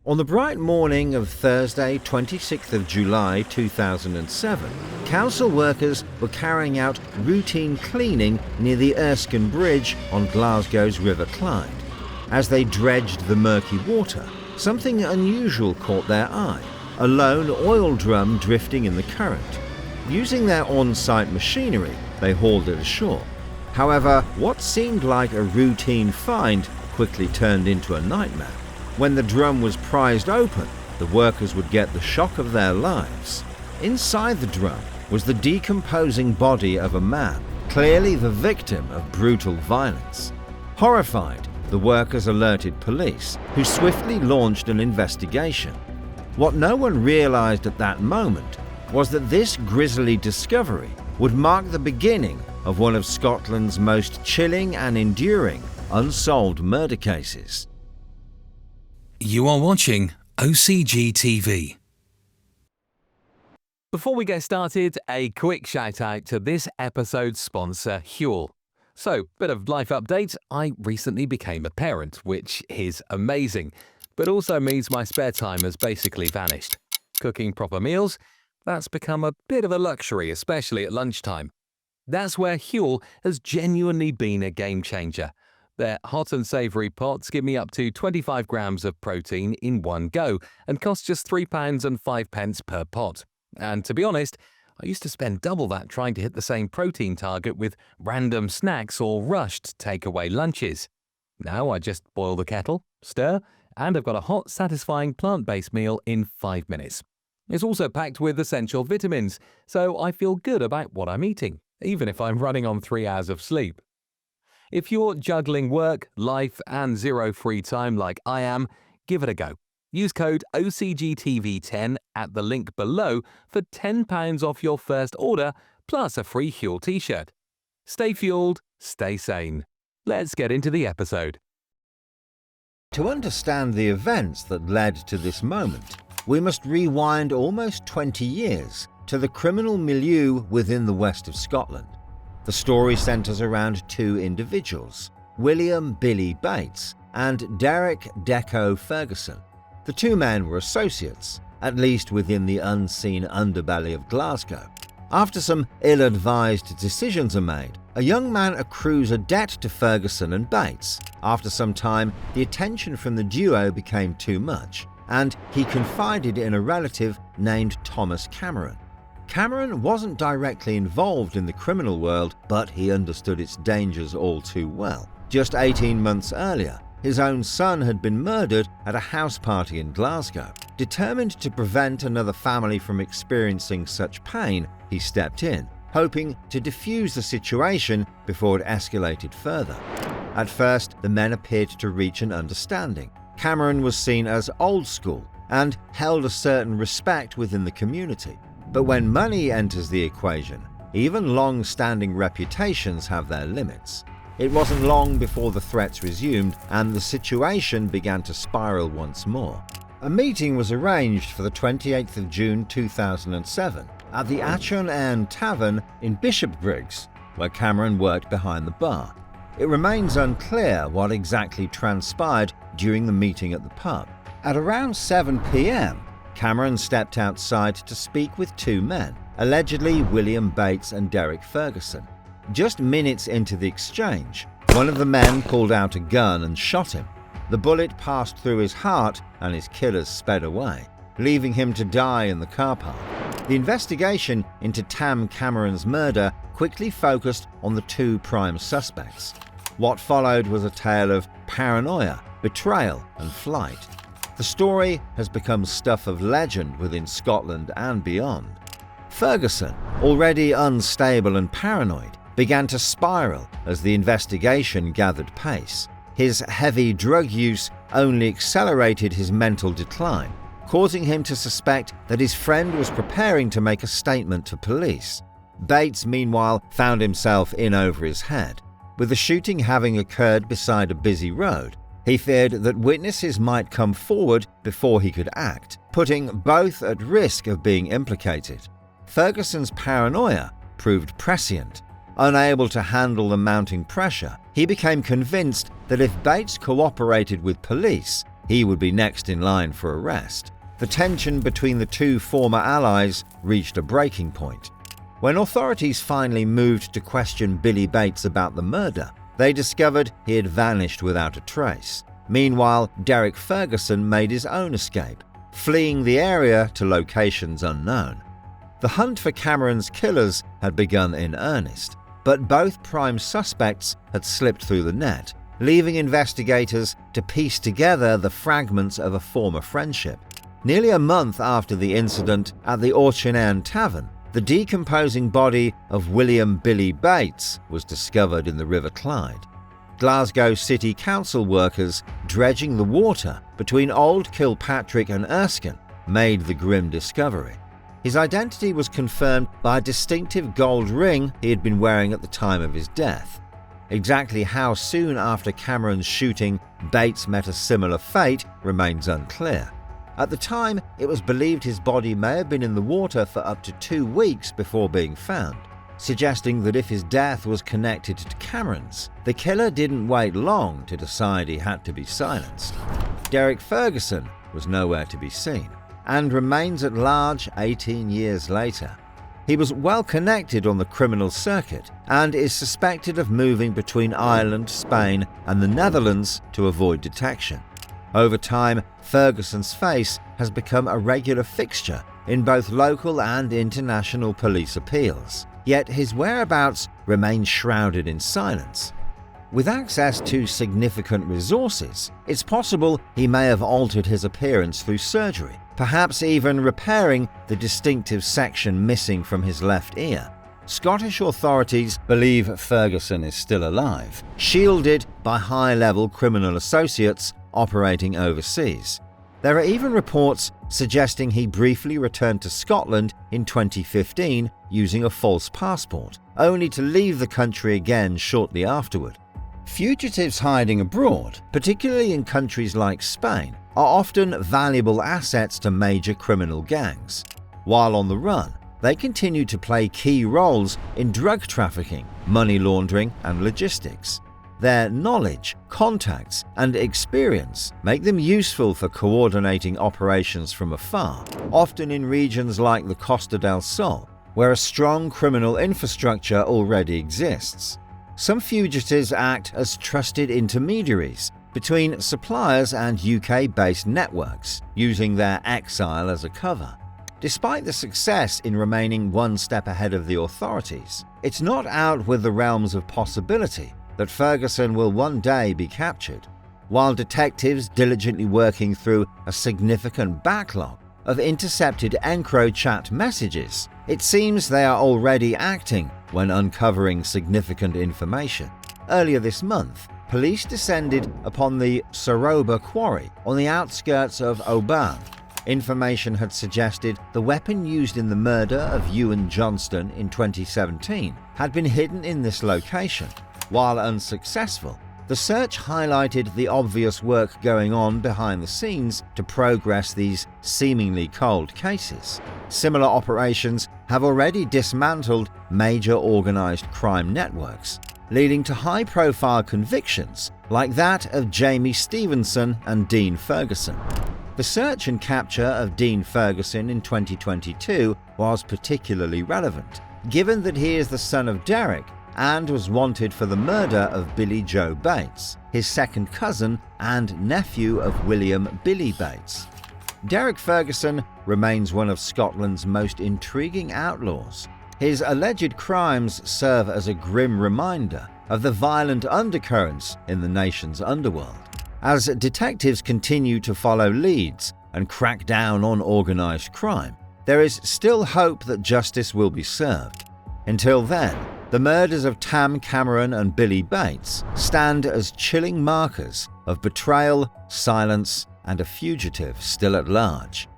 On the bright morning of Thursday, 26th of July 2007, council workers were carrying out routine cleaning near the Erskine Bridge on Glasgow's River Clyde. As they dredged the murky water, something unusual caught their eye: a lone oil drum drifting in the current. Using their on-site machinery, they hauled it ashore. However, what seemed like a routine find quickly turned into a nightmare. When the drum was prized open, the workers would get the shock of their lives. Inside the drum was the decomposing body of a man, clearly the victim of brutal violence. Horrified, the workers alerted police, who swiftly launched an investigation. What no one realized at that moment was that this grisly discovery would mark the beginning of one of Scotland's most chilling and enduring unsolved murder cases. You are watching OCG TV. Before we get started, a quick shout out to this episode's sponsor, Huel. So, bit of life update. I recently became a parent, which is amazing, but also means my spare time has basically vanished. Cooking proper meals, that's become a bit of a luxury, especially at lunchtime. That's where Huel has genuinely been a game changer. Their hot and savoury pots give me up to 25 grams of protein in one go and cost just £3.05 per pot. And to be honest, I used to spend double that trying to hit the same protein target with random snacks or rushed takeaway lunches. Now I just boil the kettle, stir, and I've got a hot, satisfying plant-based meal in 5 minutes. It's also packed with essential vitamins, so I feel good about what I'm eating, even if I'm running on 3 hours of sleep. If you're juggling work, life, and zero free time like I am, give it a go. Use code OCGTV10 at the link below for £10 off your first order, plus a free Huel t-shirt. Stay fueled, stay sane. Let's get into the episode. To understand the events that led to this moment, we must rewind almost 20 years to the criminal milieu within the west of Scotland. The story centres around two individuals, William "Billy" Bates and Derek "Deco" Ferguson. The two men were associates, at least within the unseen underbelly of Glasgow. After some ill-advised decisions are made, a young man accrues a debt to Ferguson and Bates. After some time, the attention from the duo became too much, and he confided in a relative named Thomas Cameron. Cameron wasn't directly involved in the criminal world, but he understood its dangers all too well. Just 18 months earlier, his own son had been murdered at a house party in Glasgow. Determined to prevent another family from experiencing such pain, he stepped in, hoping to defuse the situation before it escalated further. At first, the men appeared to reach an understanding. Cameron was seen as old school and held a certain respect within the community. But when money enters the equation, even long-standing reputations have their limits. It wasn't long before the threats resumed and the situation began to spiral once more. A meeting was arranged for the 28th of June 2007 at the Auchinairn Tavern in Bishopbriggs, where Cameron worked behind the bar. It remains unclear what exactly transpired during the meeting at the pub. At around 7 p.m, Cameron stepped outside to speak with two men, allegedly William Bates and Derek Ferguson. Just minutes into the exchange, one of the men pulled out a gun and shot him. The bullet passed through his heart and his killers sped away, leaving him to die in the car park. The investigation into Tam Cameron's murder quickly focused on the two prime suspects. What followed was a tale of paranoia, betrayal, and flight. The story has become stuff of legend within Scotland and beyond. Ferguson, already unstable and paranoid, began to spiral as the investigation gathered pace. His heavy drug use only accelerated his mental decline, causing him to suspect that his friend was preparing to make a statement to police. Bates, meanwhile, found himself in over his head. With the shooting having occurred beside a busy road, he feared that witnesses might come forward before he could act, putting both at risk of being implicated. Ferguson's paranoia proved prescient. Unable to handle the mounting pressure, he became convinced that if Bates cooperated with police, he would be next in line for arrest. The tension between the two former allies reached a breaking point. When authorities finally moved to question Billy Bates about the murder, they discovered he had vanished without a trace. Meanwhile, Derek Ferguson made his own escape, fleeing the area to locations unknown. The hunt for Cameron's killers had begun in earnest, but both prime suspects had slipped through the net, leaving investigators to piece together the fragments of a former friendship. Nearly a month after the incident at the Auchinairn Tavern, the decomposing body of William Billy Bates was discovered in the River Clyde. Glasgow City Council workers dredging the water between Old Kilpatrick and Erskine made the grim discovery. His identity was confirmed by a distinctive gold ring he had been wearing at the time of his death. Exactly how soon after Cameron's shooting Bates met a similar fate remains unclear. At the time, it was believed his body may have been in the water for up to 2 weeks before being found, suggesting that if his death was connected to Cameron's, the killer didn't wait long to decide he had to be silenced. Derek Ferguson was nowhere to be seen, and remains at large 18 years later. He was well connected on the criminal circuit and is suspected of moving between Ireland, Spain, and the Netherlands to avoid detection. Over time, Ferguson's face has become a regular fixture in both local and international police appeals, yet his whereabouts remain shrouded in silence. With access to significant resources, it's possible he may have altered his appearance through surgery, perhaps even repairing the distinctive section missing from his left ear. Scottish authorities believe Ferguson is still alive, shielded by high-level criminal associates operating overseas. There are even reports suggesting he briefly returned to Scotland in 2015 using a false passport, only to leave the country again shortly afterward. Fugitives hiding abroad, particularly in countries like Spain, are often valuable assets to major criminal gangs. While on the run, they continue to play key roles in drug trafficking, money laundering, and logistics. Their knowledge, contacts, and experience make them useful for coordinating operations from afar, often in regions like the Costa del Sol, where a strong criminal infrastructure already exists. Some fugitives act as trusted intermediaries between suppliers and UK-based networks, using their exile as a cover. Despite the success in remaining one step ahead of the authorities, it's not out with the realms of possibility that Ferguson will one day be captured. While detectives diligently working through a significant backlog of intercepted EncroChat messages, it seems they are already acting when uncovering significant information. Earlier this month, police descended upon the Soroba quarry on the outskirts of Oban. Information had suggested the weapon used in the murder of Ewan Johnston in 2017 had been hidden in this location. While unsuccessful, the search highlighted the obvious work going on behind the scenes to progress these seemingly cold cases. Similar operations have already dismantled major organized crime networks, leading to high-profile convictions like that of Jamie Stevenson and Dean Ferguson. The search and capture of Dean Ferguson in 2022 was particularly relevant, given that he is the son of Derek and was wanted for the murder of Billy Joe Bates, his second cousin and nephew of William Billy Bates. Derek Ferguson remains one of Scotland's most intriguing outlaws. His alleged crimes serve as a grim reminder of the violent undercurrents in the nation's underworld. As detectives continue to follow leads and crack down on organized crime, there is still hope that justice will be served. Until then, the murders of Tam Cameron and Billy Bates stand as chilling markers of betrayal, silence, and a fugitive still at large.